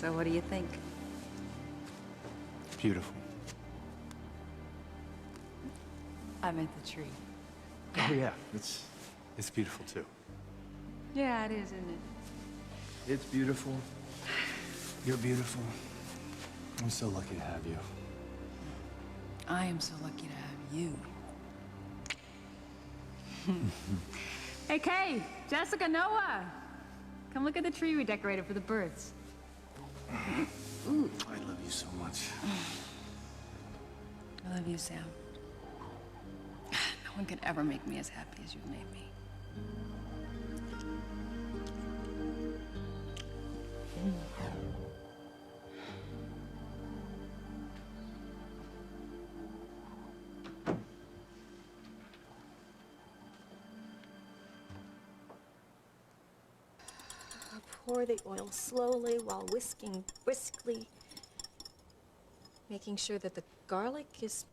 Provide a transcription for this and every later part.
So what do you think? Beautiful. I meant the tree. Oh yeah, it's beautiful too. Yeah, it is, isn't it? It's beautiful. You're beautiful. I'm so lucky to have you. I am so lucky to have you. Hey, Kay, Jessica, Noah. Come look at the tree we decorated for the birds. Ooh. I love you so much. I love you, Sam. No one could ever make me as happy as you've made me. Pour the oil slowly while whisking briskly, making sure that the garlic is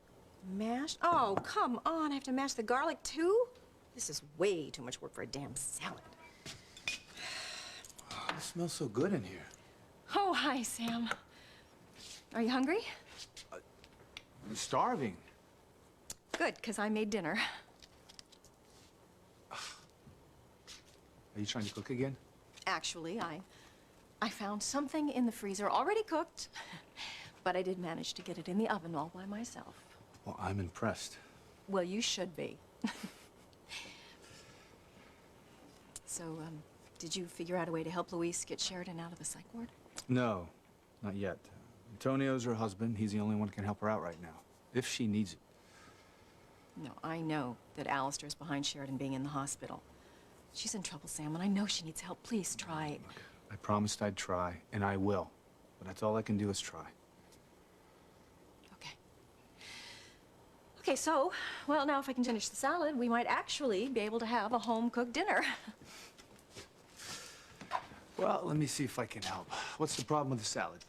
mashed. Oh, come on, I have to mash the garlic too? This is way too much work for a damn salad. Oh, it smells so good in here. Oh, hi, Sam. Are you hungry? I'm starving. Good, because I made dinner. Are you trying to cook again? Actually, I found something in the freezer already cooked, but I did manage to get it in the oven all by myself. Well, I'm impressed. Well, you should be. So, did you figure out a way to help Luis get Sheridan out of the psych ward? No, not yet. Antonio's her husband. He's the only one who can help her out right now, if she needs it. No, I know that Alistair's behind Sheridan being in the hospital. She's in trouble, Sam, and I know she needs help. Please try. Look, I promised I'd try, and I will. But that's all I can do is try. Okay. Okay, so, well, now if I can finish the salad, we might actually be able to have a home-cooked dinner. Well, let me see if I can help. What's the problem with the salad?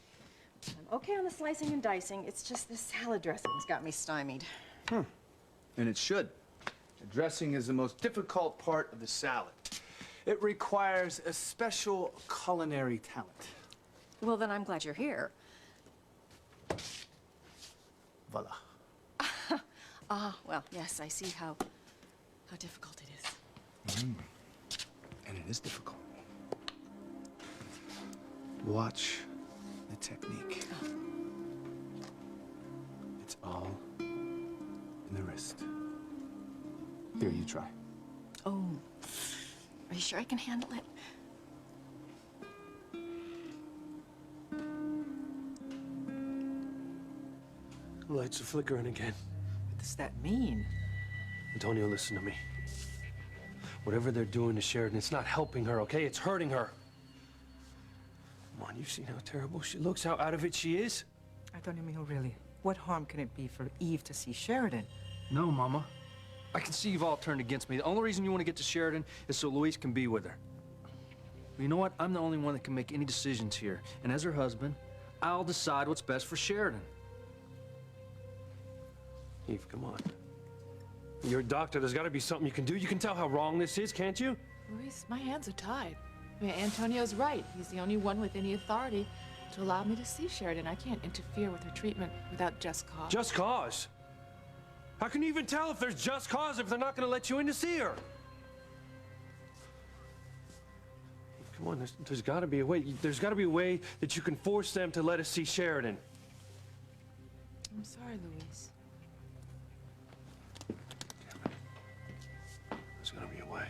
I'm okay on the slicing and dicing. It's just the salad dressing's got me stymied. And it should. The dressing is the most difficult part of the salad. It requires a special culinary talent. Well, then I'm glad you're here. Voila. Well, yes, I see how difficult it is. And it is difficult. Watch the technique. Oh. It's all in the wrist. Here, you try. Oh. Are you sure I can handle it? The lights are flickering again. What does that mean? Antonio, listen to me. Whatever they're doing to Sheridan, it's not helping her, okay? It's hurting her. Come on, you've seen how terrible she looks, how out of it she is. Antonio, mijo, really, what harm can it be for Eve to see Sheridan? No, Mama. I can see you've all turned against me. The only reason you want to get to Sheridan is so Luis can be with her. Well, you know what? I'm the only one that can make any decisions here. And as her husband, I'll decide what's best for Sheridan. Eve, come on. You're a doctor. There's got to be something you can do. You can tell how wrong this is, can't you? Luis, my hands are tied. I mean, Antonio's right. He's the only one with any authority to allow me to see Sheridan. I can't interfere with her treatment without just cause. Just cause? How can you even tell if there's just cause if they're not going to let you in to see her? Come on, there's got to be a way. There's got to be a way that you can force them to let us see Sheridan. I'm sorry, Luis. There's got to be a way.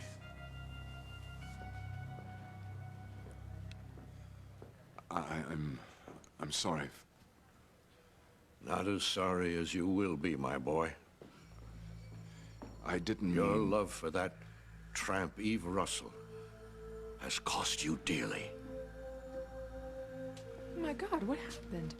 I'm sorry. Not as sorry as you will be, my boy. I didn't Your mean... love for that tramp Eve Russell has cost you dearly. Oh my God, what happened?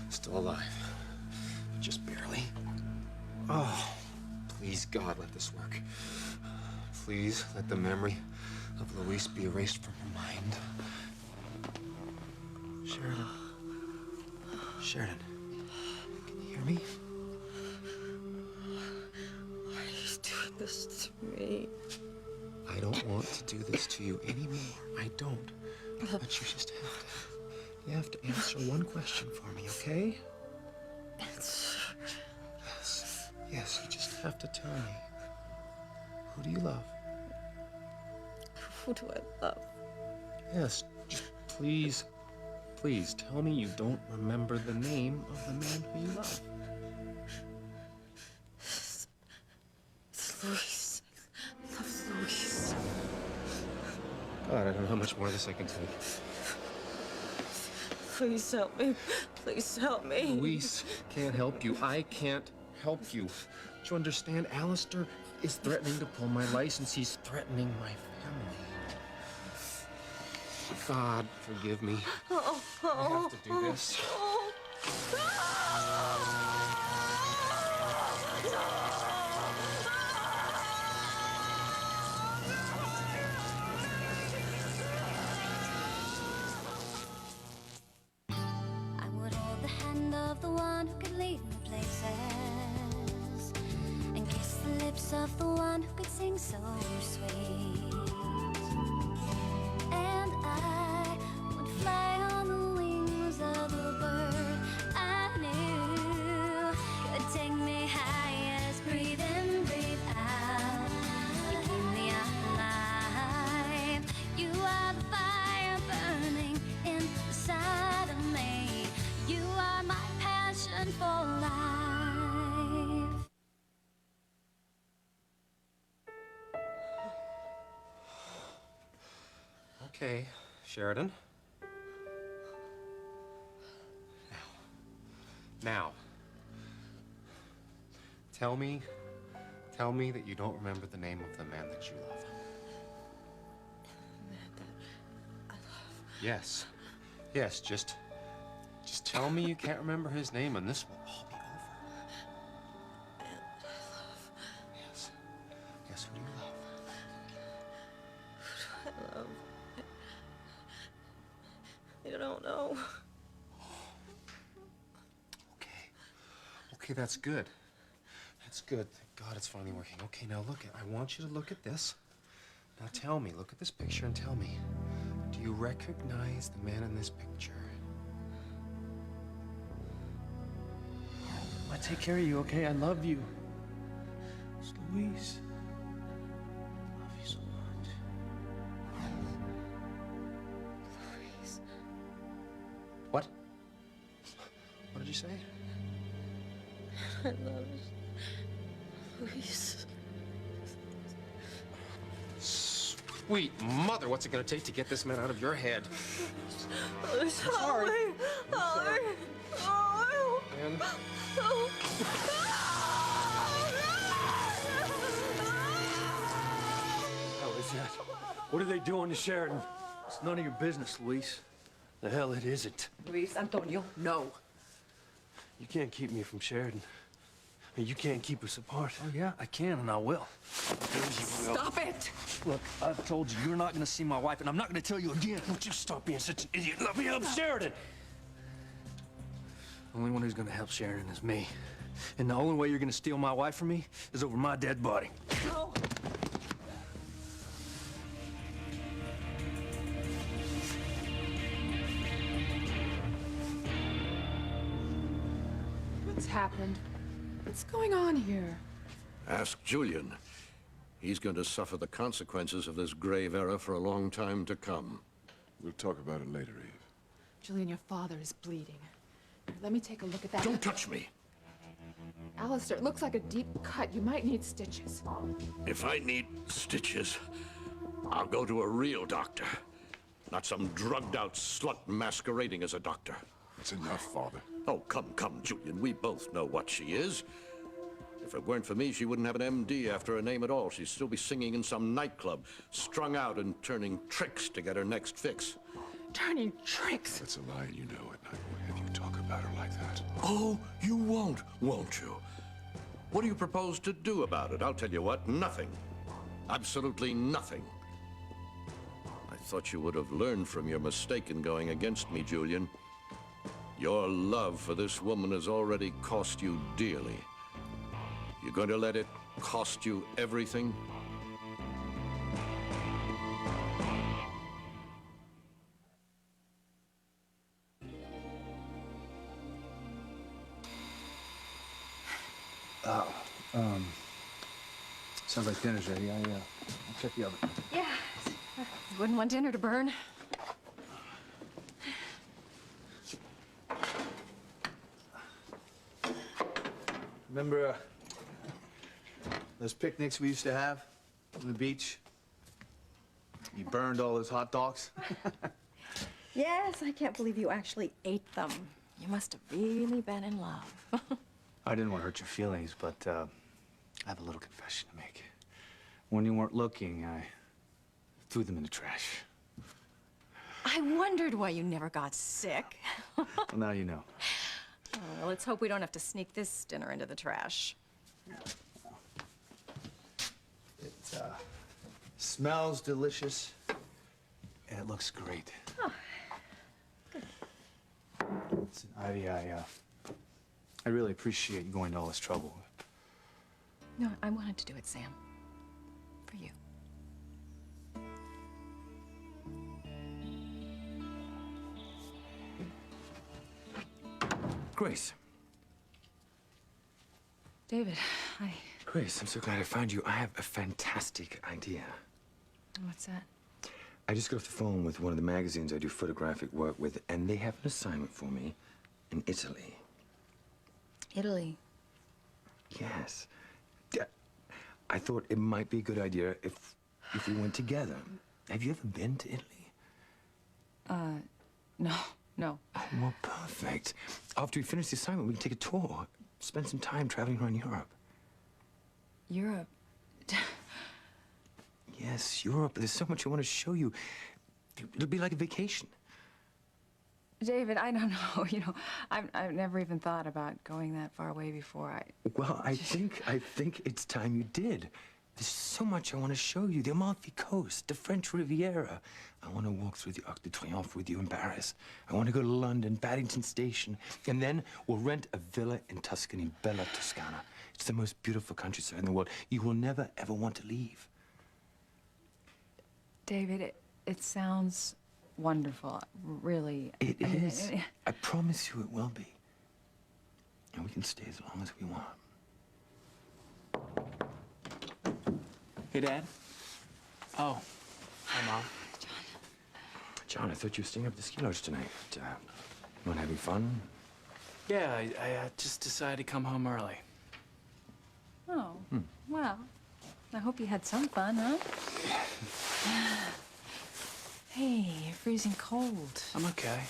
Still alive. Just barely. Oh, please, God, let this work. Please let the memory of Luis be erased from her mind. Sheridan. Sheridan. Can you hear me? Why are you doing this to me? I don't want to do this to you anymore. I don't. But you just have to. You have to answer one question for me, okay? Yes. Yes, you just have to tell me. Who do you love? Who do I love? Yes, just please, please tell me you don't remember the name of the man who you love. It's Luis. I love Luis. God, I don't know how much more of this I can take. Please help me. Please help me. Luis can't help you. I can't help you. Do you understand? Alistair is threatening to pull my license. He's threatening my family. God, forgive me. I have to do this. I would hold the hand of the one who could lead me places, and kiss the lips of the one who could sing so sweet. And I would fly on the wings of the bird I knew could take me high as breathe in, breathe out. You keep me alive. You are the fire burning inside of me. You are my passion for life. Okay, Sheridan. Now. Tell me that you don't remember the name of the man that you love. Man that I love. Yes. Yes, just tell me you can't remember his name and this will all be over. Man that I love. Yes. Yes, who do you love? Who do I love? I don't know. Okay, that's good. That's good. Thank God it's finally working. Okay, now I want you to look at this. Now tell me, look at this picture and tell me, do you recognize the man in this picture? I take care of you, okay? I love you. It's Luis. I love you so much. Luis. What? What did you say? I love Luis. Sweet mother, what's it gonna take to get this man out of your head? Luis, help me. Help me. Oh. And Hell is that? What are they doing to Sheridan? It's none of your business, Luis. The hell it isn't. Luis, Antonio, no. You can't keep me from Sheridan. And you can't keep us apart. Oh, yeah, I can, and I will. Stop it! Look, I've told you, you're not gonna see my wife, and I'm not gonna tell you again. Don't you stop being such an idiot. Let me help Sheridan! The only one who's gonna help Sheridan is me. And the only way you're gonna steal my wife from me is over my dead body. No! What's happened? What's going on here? Ask Julian. He's going to suffer the consequences of this grave error for a long time to come. We'll talk about it later, Eve. Julian, your father is bleeding. Here, let me take a look at that. Don't touch me! Alistair, it looks like a deep cut. You might need stitches. If I need stitches, I'll go to a real doctor. Not some drugged-out slut masquerading as a doctor. It's enough, Father. Oh, come, Julian. We both know what she is. If it weren't for me, she wouldn't have an MD after her name at all. She'd still be singing in some nightclub, strung out and turning tricks to get her next fix. Turning tricks? That's a lie, and you know it. I won't have you talk about her like that. Oh, you won't you? What do you propose to do about it? I'll tell you what, nothing. Absolutely nothing. I thought you would have learned from your mistake in going against me, Julian. Your love for this woman has already cost you dearly. You're going to let it cost you everything? Sounds like dinner's ready. I'll check the oven. Yeah. Wouldn't want dinner to burn. Remember those picnics we used to have on the beach? You burned all those hot dogs? Yes, I can't believe you actually ate them. You must have really been in love. I didn't want to hurt your feelings, but I have a little confession to make. When you weren't looking, I threw them in the trash. I wondered why you never got sick. Well, now you know. Oh, well, let's hope we don't have to sneak this dinner into the trash. It smells delicious, and it looks great. Oh, good. Listen, I really appreciate you going to all this trouble. No, I wanted to do it, Sam. For you. Grace. David, hi. Grace, I'm so glad I found you. I have a fantastic idea. What's that? I just got off the phone with one of the magazines I do photographic work with, and they have an assignment for me in Italy. Italy. Yes. Yeah. I thought it might be a good idea if we went together. Have you ever been to Italy? No. Oh, well, perfect. After we finish the assignment, we can take a tour. Spend some time traveling around Europe. Europe. Yes, Europe. There's so much I want to show you. It'll be like a vacation. David, I don't know. You know, I've never even thought about going that far away before. Well, I think it's time you did. There's so much I want to show you. The Amalfi Coast, the French Riviera. I want to walk through the Arc de Triomphe with you in Paris. I want to go to London, Paddington Station, and then we'll rent a villa in Tuscany, Bella Toscana. It's the most beautiful countryside in the world. You will never, ever want to leave. David, it sounds wonderful. Really. It is. I promise you it will be. And we can stay as long as we want. Hey, Dad. Oh. Hi, Mom. John, I thought you were staying up at the ski lodge tonight. You want having fun? Yeah, I just decided to come home early. Oh, well, I hope you had some fun, huh? Hey, you're freezing cold. I'm okay.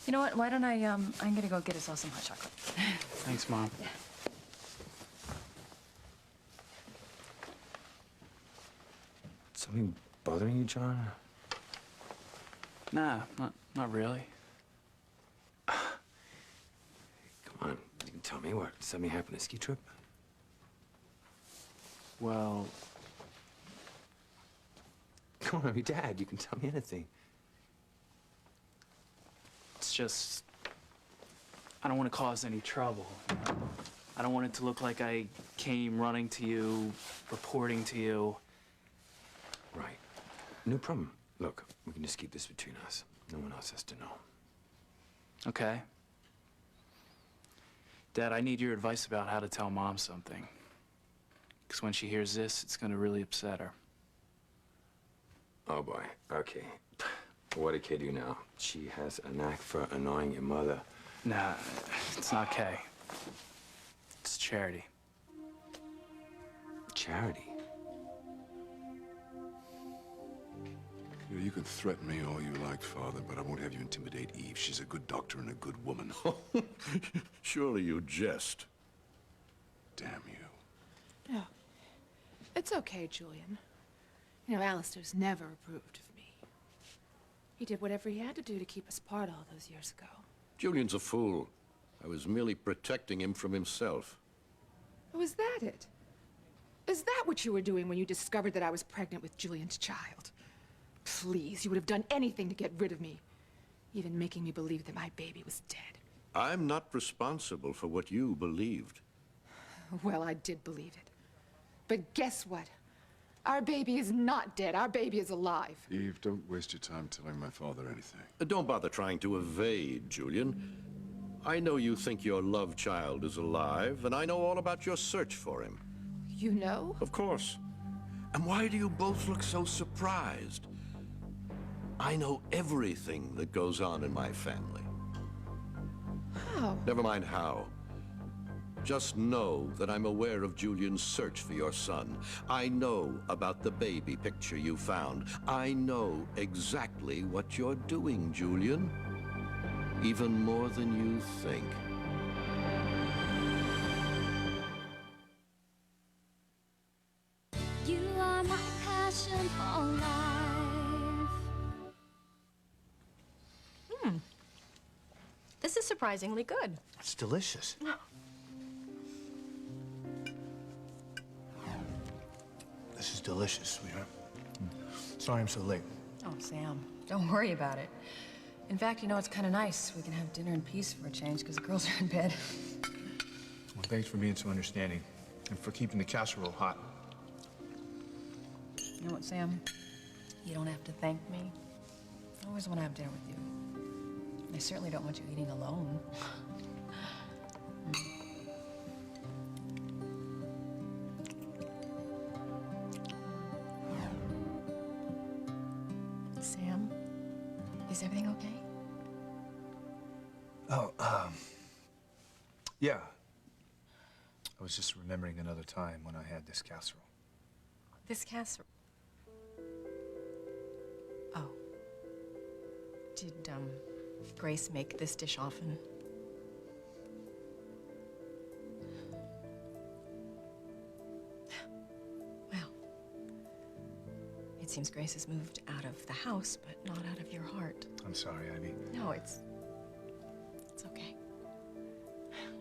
You know what? Why don't I'm gonna go get us all some hot chocolate. Thanks, Mom. Yeah. Something bothering you, John? Nah, not really. Come on, you can tell me what something happened at ski trip. Well, Come on, I'm your dad. You can tell me anything. it's just I don't want to cause any trouble. You know? I don't want it to look like I came running to you, reporting to you. Right. No problem. Look, we can just keep this between us. No one else has to know. Okay. Dad, I need your advice about how to tell Mom something. Because when she hears this, it's going to really upset her. Oh, boy. Okay. What did Kay do now? She has a knack for annoying your mother. Nah, it's not Kay. It's Charity. Charity? You know, you can threaten me all you like, Father, but I won't have you intimidate Eve. She's a good doctor and a good woman. Surely you jest. Damn you. No. It's okay, Julian. You know, Alistair's never approved of me. He did whatever he had to do to keep us apart all those years ago. Julian's a fool. I was merely protecting him from himself. Oh, is that it? Is that what you were doing when you discovered that I was pregnant with Julian's child? Please, you would have done anything to get rid of me. even making me believe that my baby was dead. I'm not responsible for what you believed. Well, I did believe it. But guess what? Our baby is not dead. Our baby is alive. Eve, don't waste your time telling my father anything. Don't bother trying to evade, Julian. I know you think your love child is alive, and I know all about your search for him. You know? Of course. And why do you both look so surprised? I know everything that goes on in my family. How? Never mind how. Just know that I'm aware of Julian's search for your son. I know about the baby picture you found. I know exactly what you're doing, Julian. Even more than you think. You are my passion for life. This is surprisingly good. It's delicious. This is delicious, sweetheart. Sorry I'm so late. Oh, Sam, don't worry about it. In fact, you know, it's kind of nice. We can have dinner in peace for a change, because the girls are in bed. Well, thanks for being so understanding and for keeping the casserole hot. You know what, Sam? You don't have to thank me. I always want to have dinner with you. I certainly don't want you eating alone. Sam, is everything okay? Oh, yeah. I was just remembering another time when I had this casserole. This casserole. Oh. Did, Grace make this dish often? Well, it seems Grace has moved out of the house, but not out of your heart. I'm sorry, Ivy. No, it's okay.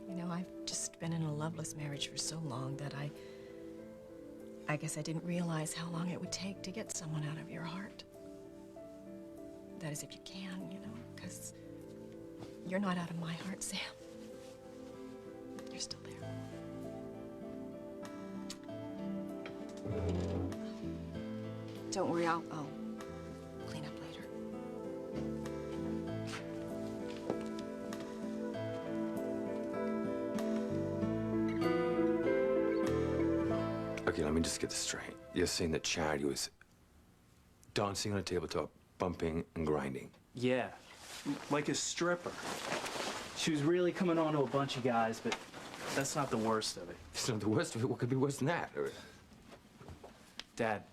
You know, I've just been in a loveless marriage for so long that I guess I didn't realize how long it would take to get someone out of your heart. That is, if you can, you know, because you're not out of my heart, Sam. You're still there. Don't worry, I'll clean up later. Okay, let me just get this straight. You're saying that Charity was dancing on a tabletop, bumping and grinding? Yeah, like a stripper. She was really coming on to a bunch of guys, but that's not the worst of it. It's not the worst of it. What could be worse than that? Dad,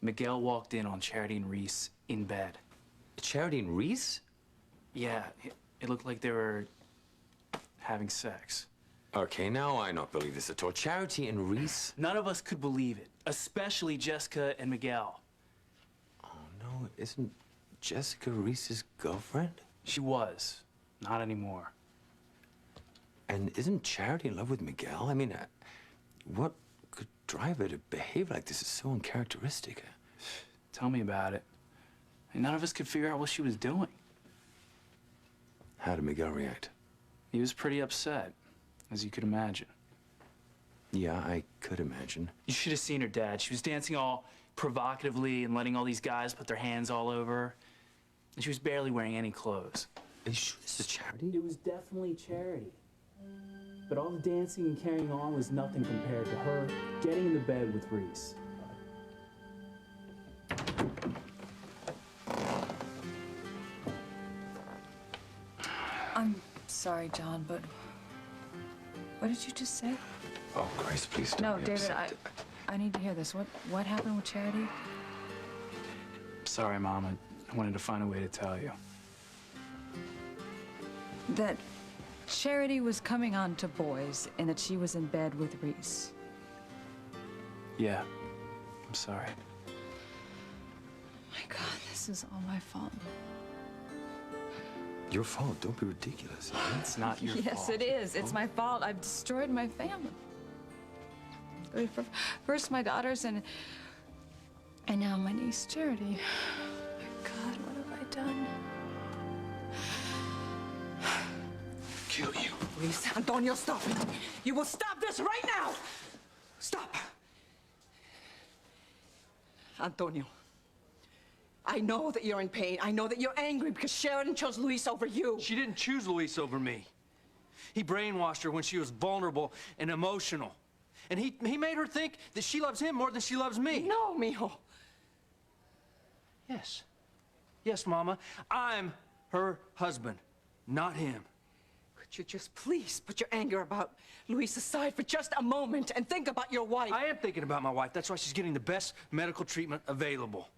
Miguel walked in on Charity and Reese in bed. Charity and Reese? Yeah, it looked like they were having sex. Okay, now I not believe this at all. Charity and Reese? None of us could believe it, especially Jessica and Miguel. Oh, no, isn't Jessica Reese's girlfriend? She was, not anymore. And isn't Charity in love with Miguel? I mean, what could drive her to behave like this is so uncharacteristic. Tell me about it. And none of us could figure out what she was doing. How did Miguel react? He was pretty upset, as you could imagine. Yeah, I could imagine. You should have seen her, Dad. She was dancing all provocatively and letting all these guys put their hands all over her. And she was barely wearing any clothes. Are you sure this is Charity? It was definitely Charity. But all the dancing and carrying on was nothing compared to her getting in the bed with Reese. I'm sorry, John, but what did you just say? Oh, Grace, please don't No, be David, upset. I need to hear this. What happened with Charity? Sorry, Mom. I wanted to find a way to tell you. That Charity was coming on to boys and that she was in bed with Reese. Yeah, I'm sorry. My God, this is all my fault. Your fault. Don't be ridiculous. It's not your fault. Yes, it is. It's my fault. I've destroyed my family. First my daughters and now my niece Charity. My God, what have I done? Luis. Antonio, stop it. You will stop this right now. Stop. Antonio, I know that you're in pain. I know that you're angry because Sheridan chose Luis over you. She didn't choose Luis over me. He brainwashed her when she was vulnerable and emotional. And he made her think that she loves him more than she loves me. No, mijo. Yes. Yes, Mama. I'm her husband, not him. Could you just please put your anger about Luis aside for just a moment and think about your wife? I am thinking about my wife. That's why she's getting the best medical treatment available.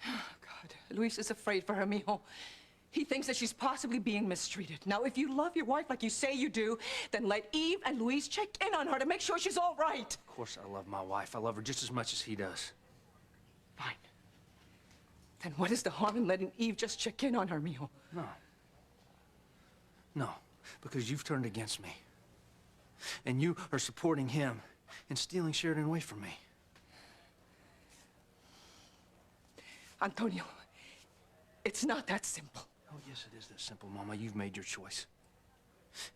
God, Luis is afraid for her, mijo. He thinks that she's possibly being mistreated. Now, if you love your wife like you say you do, then let Eve and Luis check in on her to make sure she's all right. Of course I love my wife. I love her just as much as he does. Fine. Then what is the harm in letting Eve just check in on her, mijo? No. No, because you've turned against me. And you are supporting him and stealing Sheridan away from me. Antonio, it's not that simple. Oh, yes, it is that simple, Mama. You've made your choice.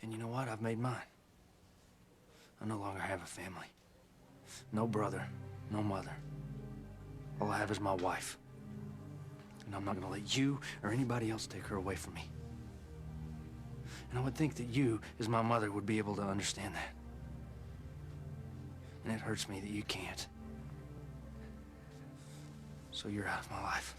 And you know what? I've made mine. I no longer have a family. No brother, no mother. All I have is my wife. And I'm not gonna let you or anybody else take her away from me. And I would think that you, as my mother, would be able to understand that. And it hurts me that you can't. So you're out of my life.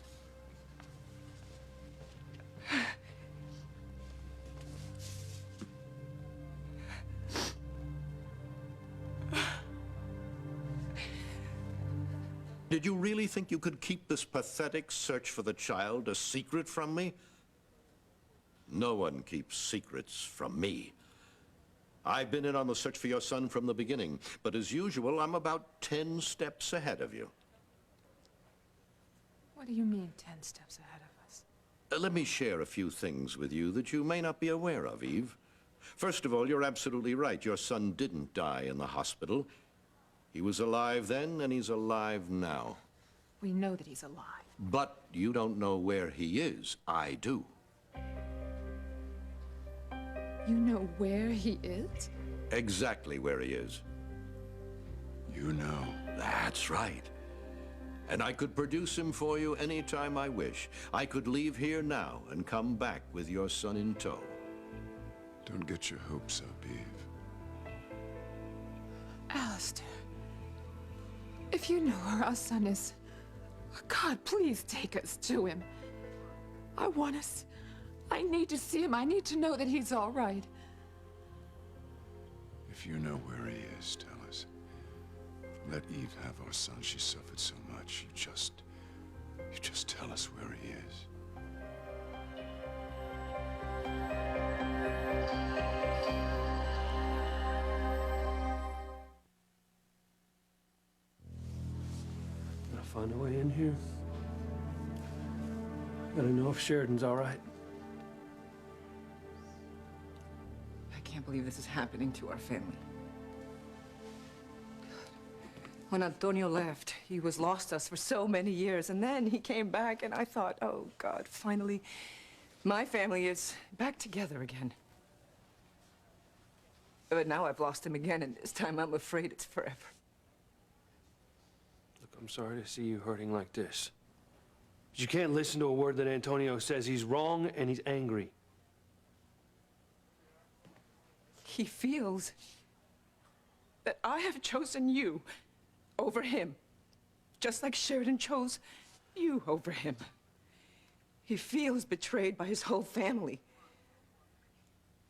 Did you really think you could keep this pathetic search for the child a secret from me? No one keeps secrets from me. I've been in on the search for your son from the beginning, but as usual, I'm about 10 steps ahead of you. What do you mean 10 steps ahead of us? Let me share a few things with you that you may not be aware of, Eve. First of all, you're absolutely right. Your son didn't die in the hospital. He was alive then, and he's alive now. We know that he's alive. But you don't know where he is. I do. You know where he is? Exactly where he is. You know. That's right. And I could produce him for you anytime I wish. I could leave here now and come back with your son in tow. Don't get your hopes up, Eve. Alistair, if you know where our son is, God, please take us to him. I want us. I need to see him. I need to know that he's all right. If you know where he is, tell us. Let Eve have our son. She suffered so much. You just tell us where he is. Gotta find a way in here. Gotta know if Sheridan's all right. I can't believe this is happening to our family. When Antonio left, he was lost us for so many years, and then he came back, and I thought, oh, God, finally, my family is back together again. But now I've lost him again, and this time I'm afraid it's forever. Look, I'm sorry to see you hurting like this. But you can't listen to a word that Antonio says. He's wrong, and he's angry. He feels that I have chosen you over him, just like Sheridan chose you over him. He feels betrayed by his whole family.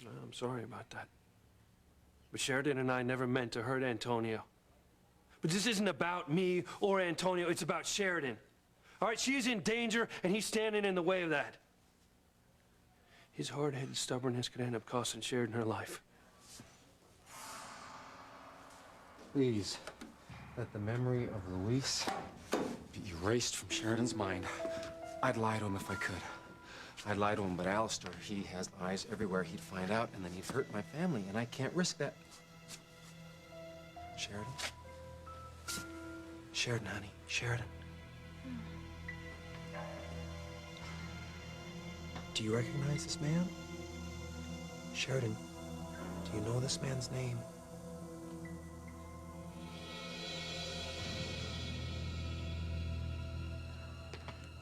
I'm sorry about that. But Sheridan and I never meant to hurt Antonio. But this isn't about me or Antonio, it's about Sheridan. All right, she's in danger, and he's standing in the way of that. His hard-headed stubbornness could end up costing Sheridan her life. Please, let the memory of Luis be erased from Sheridan's mind. I'd lie to him if I could. I'd lie to him, but Alistair, he has eyes everywhere. He'd find out, and then he'd hurt my family, and I can't risk that. Sheridan? Sheridan, honey. Sheridan. Do you recognize this man? Sheridan, Do you know this man's name?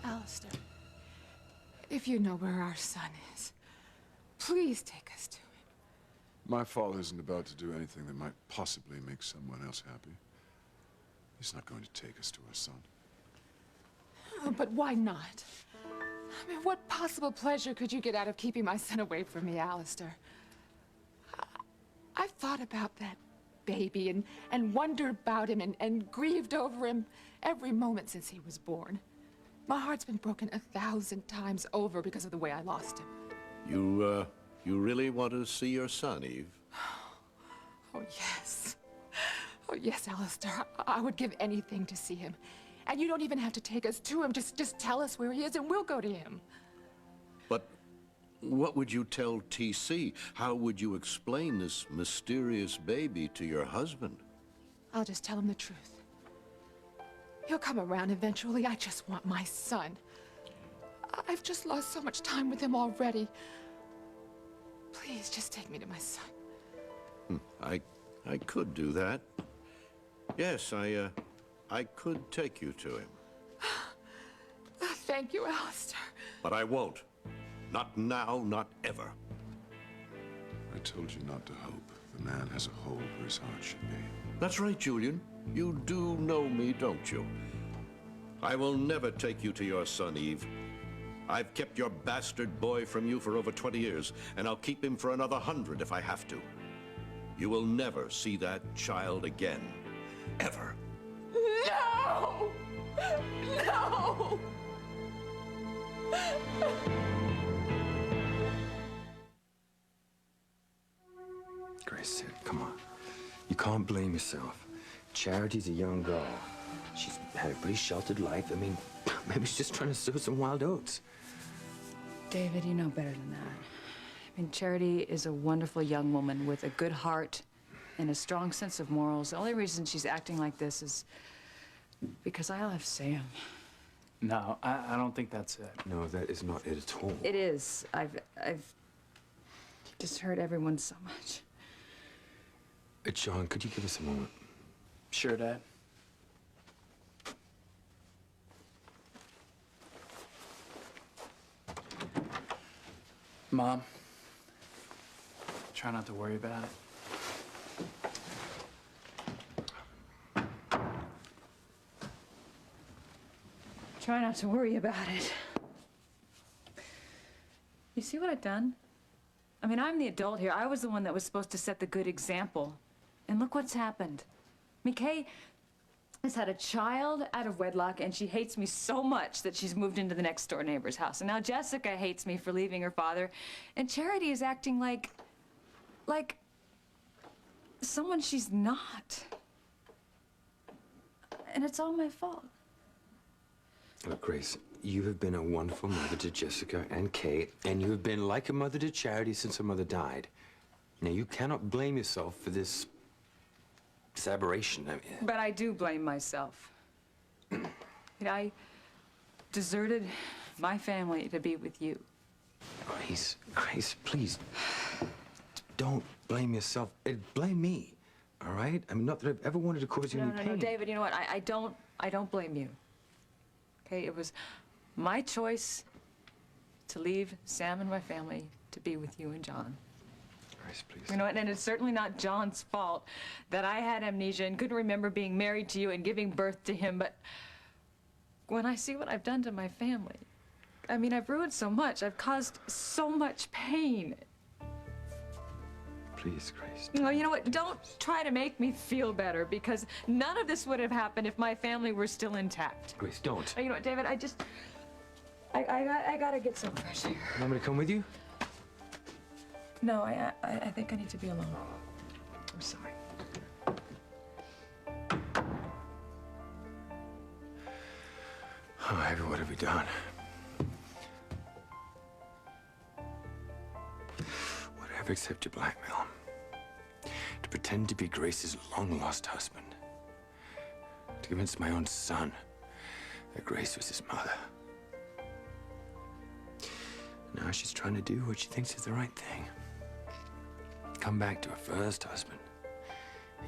Alistair, if you know where our son is, please take us to him. My father isn't about to do anything that might possibly make someone else happy. He's not going to take us to our son. Oh, but why not? I mean, what possible pleasure could you get out of keeping my son away from me, Alistair? I've thought about that baby and wondered about him and grieved over him every moment since he was born. My heart's been broken 1,000 times over because of the way I lost him. You really want to see your son, Eve? Oh, yes. Oh, yes, Alistair. I would give anything to see him. And you don't even have to take us to him. Just tell us where he is and we'll go to him. But what would you tell TC? How would you explain this mysterious baby to your husband? I'll just tell him the truth. He'll come around eventually. I just want my son. I've just lost so much time with him already. Please, just take me to my son. I could do that. Yes, I could take you to him. Thank you, Alistair. But I won't. Not now, not ever. I told you not to hope. The man has a hole where his heart should be. That's right, Julian. You do know me, don't you? I will never take you to your son, Eve. I've kept your bastard boy from you for over 20 years, and I'll keep him for another 100 if I have to. You will never see that child again. Ever. No! No! Grace, come on. You can't blame yourself. Charity's a young girl. She's had a pretty sheltered life. I mean, maybe she's just trying to sow some wild oats. David, you know better than that. I mean, Charity is a wonderful young woman with a good heart and a strong sense of morals. The only reason she's acting like this is because I left Sam. No, I don't think that's it. No, that is not it at all. It is. I've just hurt everyone so much. John, could you give us a moment? Sure, Dad. Mom, try not to worry about it. Try not to worry about it. You see what I've done? I mean, I'm the adult here. I was the one that was supposed to set the good example. And look what's happened. Kay has had a child out of wedlock, and she hates me so much that she's moved into the next door neighbor's house. And now Jessica hates me for leaving her father, and Charity is acting like someone she's not. And it's all my fault. Look, Grace, you have been a wonderful mother to Jessica and Kate, and you have been like a mother to Charity since her mother died. Now, you cannot blame yourself for this aberration. I mean, But I do blame myself. I deserted my family to be with you. Grace, please, don't blame yourself. Blame me, all right? I mean, not that I've ever wanted to cause you any pain. No, David, you know what? I don't blame you. Okay, it was my choice to leave Sam and my family to be with you and John. Grace, please. You know, and it's certainly not John's fault that I had amnesia and couldn't remember being married to you and giving birth to him, but when I see what I've done to my family, I mean, I've ruined so much. I've caused so much pain. Please, Grace. Well, you know what? Don't try to make me feel better, because none of this would have happened if my family were still intact. Grace, don't. You know what, David? I gotta get some fresh air. You want me to come with you? No, I think I need to be alone. I'm sorry. Oh, Ivy, what have we done? Whatever except to blackmail him. To pretend to be Grace's long-lost husband. To convince my own son that Grace was his mother. Now she's trying to do what she thinks is the right thing. come back to her first husband,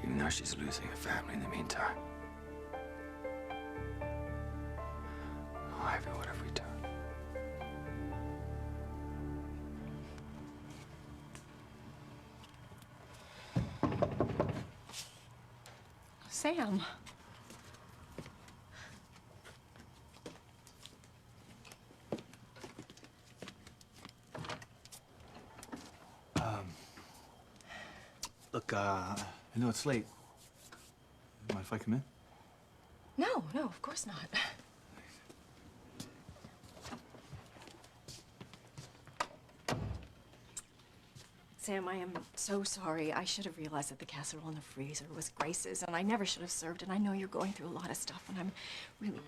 even though she's losing her family in the meantime. Oh, Ivy, what have we done? Sam. Look, I know it's late. Mind if I come in? No, no, of course not. Sam, I am so sorry. I should have realized that the casserole in the freezer was Grace's, and I never should have served it. I know you're going through a lot of stuff, and I'm really...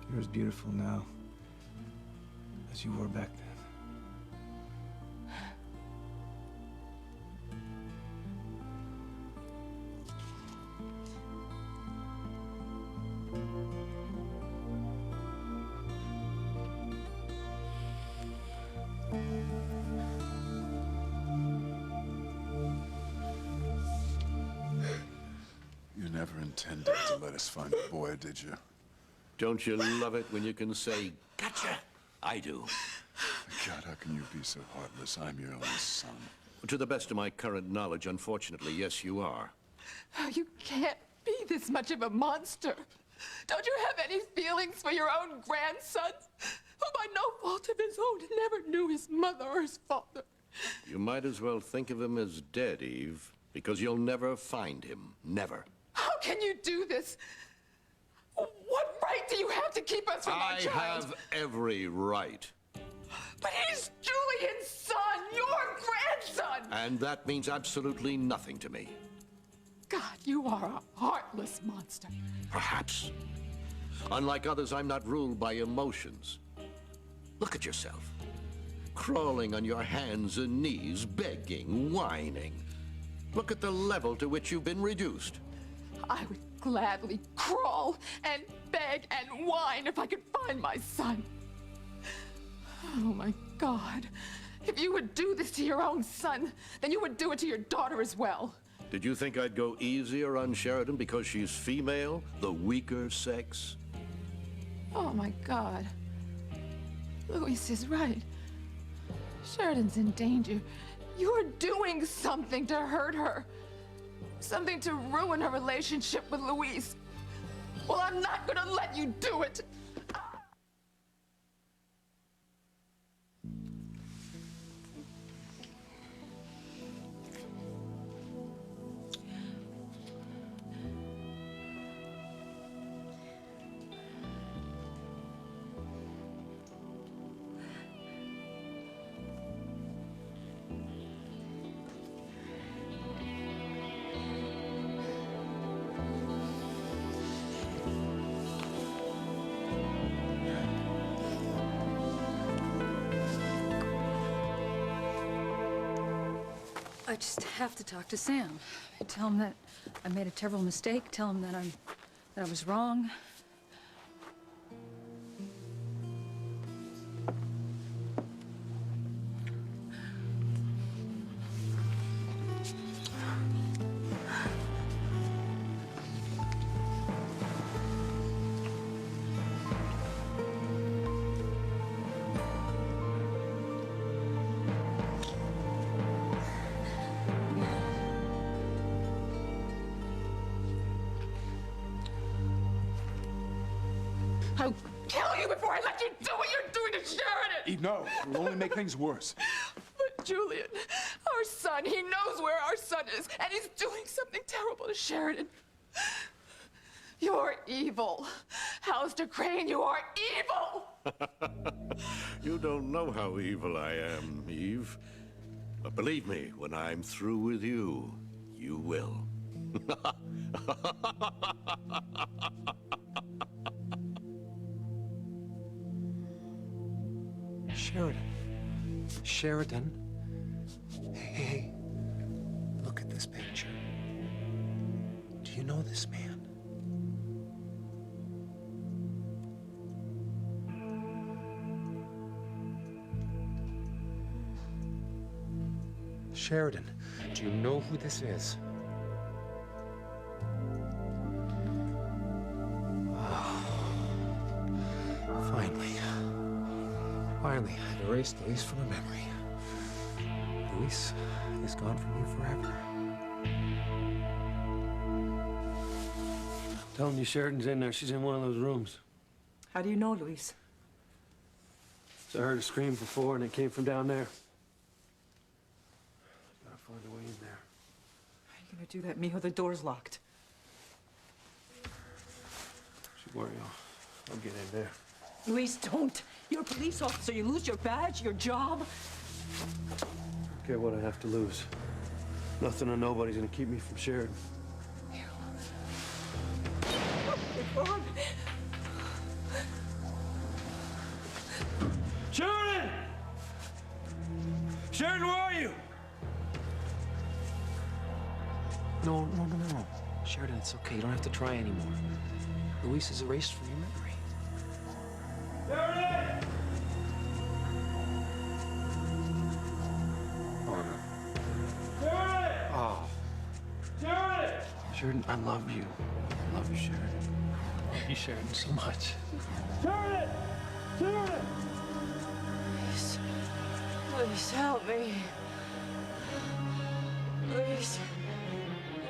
You're as beautiful now as you were back then. You never intended to let us find a boy, did you? Don't you love it when you can say, gotcha? I do. God, how can you be so heartless? I'm your only son. To the best of my current knowledge, unfortunately, yes, you are. You can't be this much of a monster. Don't you have any feelings for your own grandson, who by no fault of his own never knew his mother or his father? You might as well think of him as dead, Eve, because you'll never find him. Never. How can you do this? What right do you have to keep us from our child? I have every right. But he's Julian's son, your grandson! And that means absolutely nothing to me. God, you are a heartless monster. Perhaps. Unlike others, I'm not ruled by emotions. Look at yourself. Crawling on your hands and knees, begging, whining. Look at the level to which you've been reduced. I would gladly crawl and beg and whine if I could find my son. Oh, my God. If you would do this to your own son, then you would do it to your daughter as well. Did you think I'd go easier on Sheridan because she's female, the weaker sex? Oh, my God. Louis is right. Sheridan's in danger. You're doing something to hurt her. Something to ruin her relationship with Louise. Well, I'm not gonna let you do it. I just have to talk to Sam. Tell him that I made a terrible mistake. Tell him that I was wrong. I'll kill you before I let you do what you're doing to Sheridan! Eve, no. It'll only make things worse. But Julian, our son, he knows where our son is, and he's doing something terrible to Sheridan. You're evil. Alistair Crane, you are evil! You don't know how evil I am, Eve. But believe me, when I'm through with you, you will. Sheridan. Hey, look at this picture. Do you know this man? Sheridan, do you know who this is? Finally, I've erased Luis from her memory. Luis is gone from you forever. I'm telling you, Sheridan's in there. She's in one of those rooms. How do you know, Luis? So I heard a scream before, and it came from down there. Gotta find a way in there. How are you gonna do that, mijo? The door's locked. Don't worry, I'll get in there. Luis, don't. You're a police officer. You lose your badge, your job. I don't care what I have to lose. Nothing or nobody's gonna keep me from Sheridan. Sheridan! Sheridan, where are you? No. Sheridan, it's okay. You don't have to try anymore. Luis is erased from your memory. Sheridan! Oh, no. Sheridan! Oh. Sheridan! Sheridan, I love you. I love you, Sheridan. I love you, Sheridan, so much. Sheridan! Sheridan! Please help me. Please.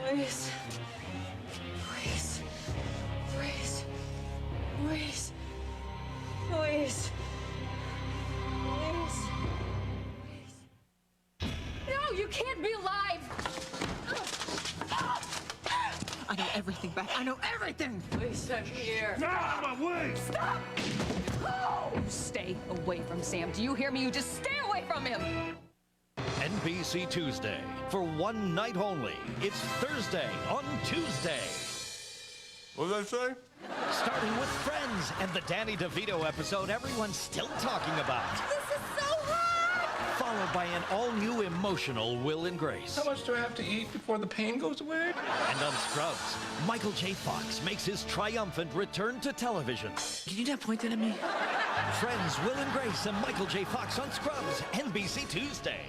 Please. Please. Please. Please. Please. Please. No, you can't be alive! I know everything, Beth. I know everything! Please, I'm here. Get out of my way! Stop! Oh! Stay away from Sam. Do you hear me? You just stay away from him! NBC Tuesday. For one night only. It's Thursday on Tuesday. What did I say? Starting with Friends and the Danny DeVito episode everyone's still talking about. This is so hot! Followed by an all-new emotional Will and Grace. How much do I have to eat before the pain goes away? And on Scrubs, Michael J. Fox makes his triumphant return to television. Can you not point that at me? Friends, Will and Grace, and Michael J. Fox on Scrubs, NBC Tuesday.